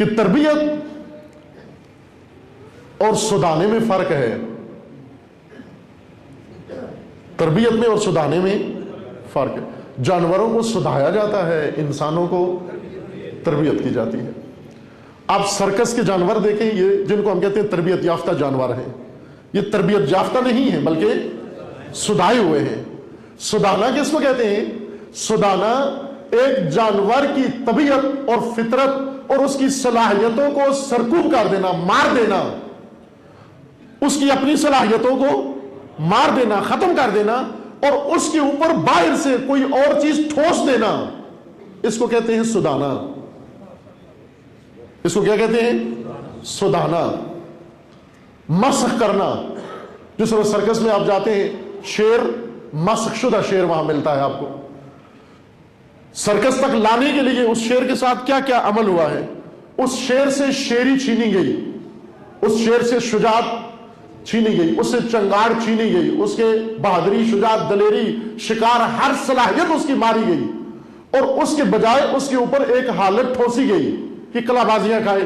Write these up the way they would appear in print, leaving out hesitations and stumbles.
کہ تربیت اور سدھانے میں فرق ہے. تربیت میں اور سدھانے میں فرق ہے. جانوروں کو سدھایا جاتا ہے، انسانوں کو تربیت کی جاتی ہے. آپ سرکس کے جانور دیکھیں، یہ جن کو ہم کہتے ہیں تربیت یافتہ جانور ہیں، یہ تربیت یافتہ نہیں ہیں بلکہ سدھائے ہوئے ہیں. سدھانا کس کو کہتے ہیں؟ سدھانا ایک جانور کی طبیعت اور فطرت اور اس کی صلاحیتوں کو سرکوب کر دینا، مار دینا، اس کی اپنی صلاحیتوں کو مار دینا، ختم کر دینا، اور اس کے اوپر باہر سے کوئی اور چیز ٹھوس دینا، اس کو کہتے ہیں سدھانا. اس کو کیا کہتے ہیں؟ سدھانا. مسخ کرنا. جس طرح سرکس میں آپ جاتے ہیں، شیر، مسخ شدہ شیر وہاں ملتا ہے آپ کو. سرکس تک لانے کے لیے اس شیر کے ساتھ کیا کیا عمل ہوا ہے. اس شیر سے شیری چھینی گئی، اس شیر سے شجاعت چھینی گئی، اس سے چنگاڑ چھینی گئی، اس کے بہادری، شجاعت، دلیری، شکار، ہر صلاحیت اس کی ماری گئی، اور اس کے بجائے اس کے اوپر ایک حالت ٹھوسی گئی کہ کلا بازیاں کھائے،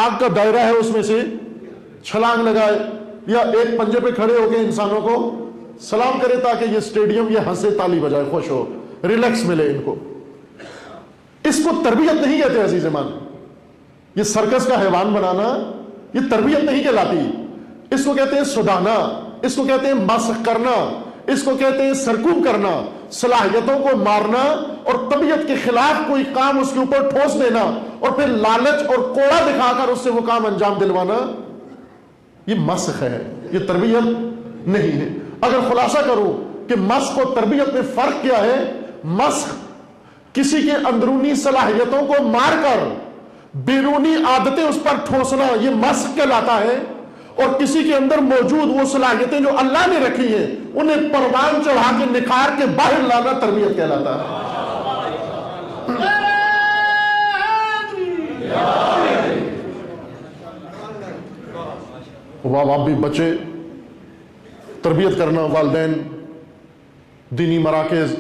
آگ کا دائرہ ہے اس میں سے چھلانگ لگائے، یا ایک پنجے پہ کھڑے ہو کے انسانوں کو سلام کرے تاکہ یہ اسٹیڈیم یہ ہنسے، تالی بجائے، خوش ہو، ریلیکس ملے ان کو. اس کو تربیت نہیں کہتے عزیز مان. یہ سرکس کا حیوان بنانا یہ تربیت نہیں کہلاتی. اس کو کہتے ہیں سدھانا، اس کو کہتے ہیں مسخ کرنا، اس کو کہتے ہیں سرکوب کرنا، صلاحیتوں کو مارنا اور طبیعت کے خلاف کوئی کام اس کے اوپر ٹھوس دینا اور پھر لالچ اور کوڑا دکھا کر اس سے وہ کام انجام دلوانا. یہ مسخ ہے، یہ تربیت نہیں ہے. اگر خلاصہ کروں کہ مسخ اور تربیت میں فرق کیا ہے، مسخ کسی کے اندرونی صلاحیتوں کو مار کر بیرونی عادتیں اس پر ٹھوسنا، یہ مسخ کہلاتا ہے. اور کسی کے اندر موجود وہ صلاحیتیں جو اللہ نے رکھی ہیں انہیں پروان چڑھا کے نکھار کے باہر لانا تربیت کہلاتا ہے. واہ آپ بھی بچے تربیت کرنا، والدین، دینی مراکز،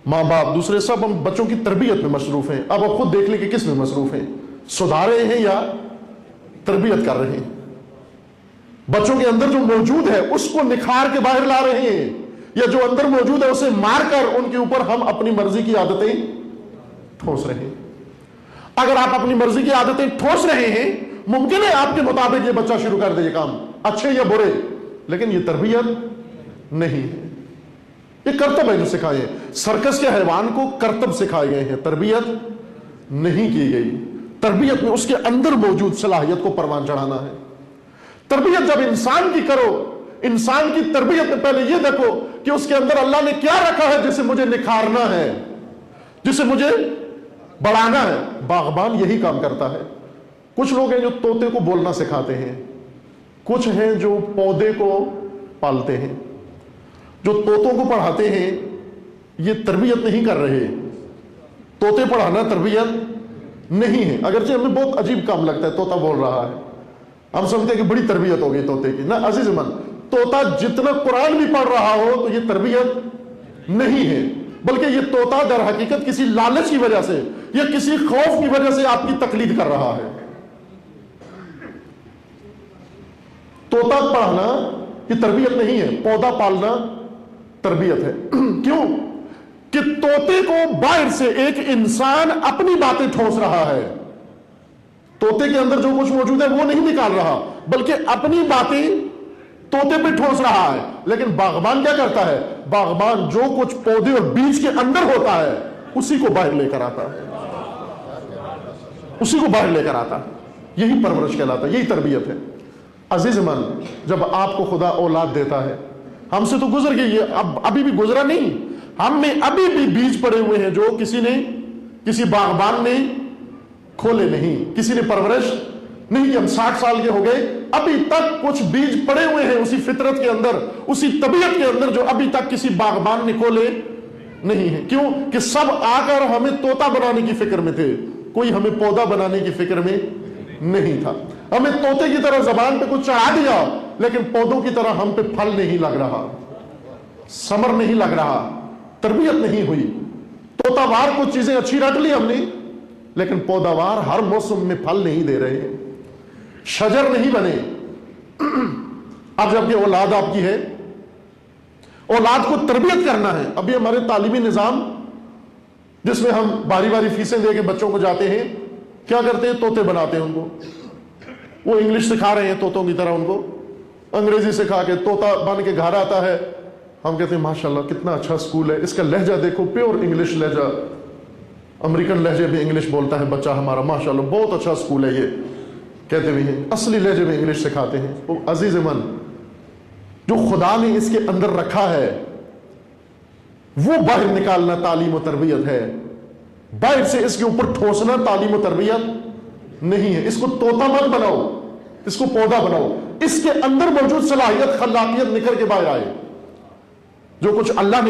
ماں باپ، دوسرے سب ہم بچوں کی تربیت میں مصروف ہیں. اب آپ خود دیکھ لیں کہ کس میں مصروف ہیں، سدھار رہے ہیں یا تربیت کر رہے ہیں. بچوں کے اندر جو موجود ہے اس کو نکھار کے باہر لا رہے ہیں، یا جو اندر موجود ہے اسے مار کر ان کے اوپر ہم اپنی مرضی کی عادتیں ٹھوس رہے ہیں. اگر آپ اپنی مرضی کی عادتیں ٹھوس رہے ہیں، ممکن ہے آپ کے مطابق یہ بچہ شروع کر دے یہ کام، اچھے یا برے، لیکن یہ تربیت نہیں ہے. یہ کرتب ہے جو سکھائے ہیں. سرکس کے حیوان کو کرتب سکھائے گئے ہیں، تربیت نہیں کی گئی. تربیت میں اس کے اندر موجود صلاحیت کو پروان چڑھانا ہے. تربیت جب انسان کی کرو، انسان کی تربیت میں پہلے یہ دیکھو کہ اس کے اندر اللہ نے کیا رکھا ہے جسے مجھے نکھارنا ہے، جسے مجھے بڑھانا ہے. باغبان یہی کام کرتا ہے. کچھ لوگ ہیں جو طوطے کو بولنا سکھاتے ہیں، کچھ ہیں جو پودے کو پالتے ہیں. جو طوطوں کو پڑھاتے ہیں یہ تربیت نہیں کر رہے. طوطے پڑھانا تربیت نہیں ہے، اگرچہ ہمیں بہت عجیب کام لگتا ہے طوطا بول رہا ہے، ہم سمجھتے ہیں کہ بڑی تربیت ہو گئی طوطے کی. نہ عزیز من، طوطا جتنا قرآن بھی پڑھ رہا ہو تو یہ تربیت نہیں ہے، بلکہ یہ طوطا در حقیقت کسی لالچ کی وجہ سے یا کسی خوف کی وجہ سے آپ کی تقلید کر رہا ہے. طوطا پڑھنا یہ تربیت نہیں ہے، پودا پالنا تربیت ہے. کیوں کہ طوطے کو باہر سے ایک انسان اپنی باتیں ٹھوس رہا ہے. طوطے کے اندر جو کچھ موجود ہے وہ نہیں نکال رہا، بلکہ اپنی باتیں طوطے پہ ٹھوس رہا ہے. لیکن باغبان کیا کرتا ہے؟ باغبان جو کچھ پودے اور بیج کے اندر ہوتا ہے اسی کو باہر لے کر آتا ہے، اسی کو باہر لے کر آتا ہے. یہی پرورش کہلاتا ہے، یہی تربیت ہے. عزیز من، جب آپ کو خدا اولاد دیتا ہے، ہم سے تو گزر گئی ہے، اب ابھی بھی گزرا نہیں، ہم میں ابھی بھی بیج پڑے ہوئے ہیں جو کسی باغبان نے کھولے نہیں، کسی نے پرورش نہیں کی. ہم 60 سال کے ہو گئے، ابھی تک کچھ بیج پڑے ہوئے ہیں اسی فطرت کے اندر، اسی طبیعت کے اندر جو ابھی تک کسی باغبان نے کھولے نہیں ہیں. کیوں کہ سب آ کر ہمیں طوطا بنانے کی فکر میں تھے، کوئی ہمیں پودا بنانے کی فکر میں نہیں تھا. ہمیں طوطے کی طرح زبان پہ کچھ چڑھا دیا، لیکن پودوں کی طرح ہم پہ پھل نہیں لگ رہا، ثمر نہیں لگ رہا، تربیت نہیں ہوئی. طوطا وار کچھ چیزیں اچھی رٹ لی ہم نے، لیکن پیداوار ہر موسم میں پھل نہیں دے رہے، شجر نہیں بنے۔ اب جب کہ اولاد آپ کی ہے، اولاد کو تربیت کرنا ہے۔ ابھی ہمارے تعلیمی نظام جس میں ہم باری باری فیسیں دے کے بچوں کو جاتے ہیں، کیا کرتے ہیں؟ طوطے بناتے ہیں ان کو۔ وہ انگلش سکھا رہے ہیں طوطوں کی طرح ان کو، انگریزی سکھا کے طوطا بن کے گھر آتا ہے۔ ہم کہتے ہیں ماشاءاللہ کتنا اچھا سکول ہے، اس کا لہجہ دیکھو، پیور انگلش لہجہ، امریکن لہجے میں انگلش بولتا ہے بچہ ہمارا، ماشاءاللہ بہت اچھا سکول ہے یہ، کہتے بھی ہیں اصلی لہجے میں انگلش سکھاتے ہیں۔ وہ عزیز من، جو خدا نے اس کے اندر رکھا ہے وہ باہر نکالنا تعلیم و تربیت ہے، باہر سے اس کے اوپر ٹھوسنا تعلیم و تربیت نہیں ہے۔ اس کو طوطا مت بناؤ، اس کو پودا بناؤ، اس کے اندر موجود صلاحیت خلاقیت نکل کے باہر آئے۔ جو کچھ اللہ نے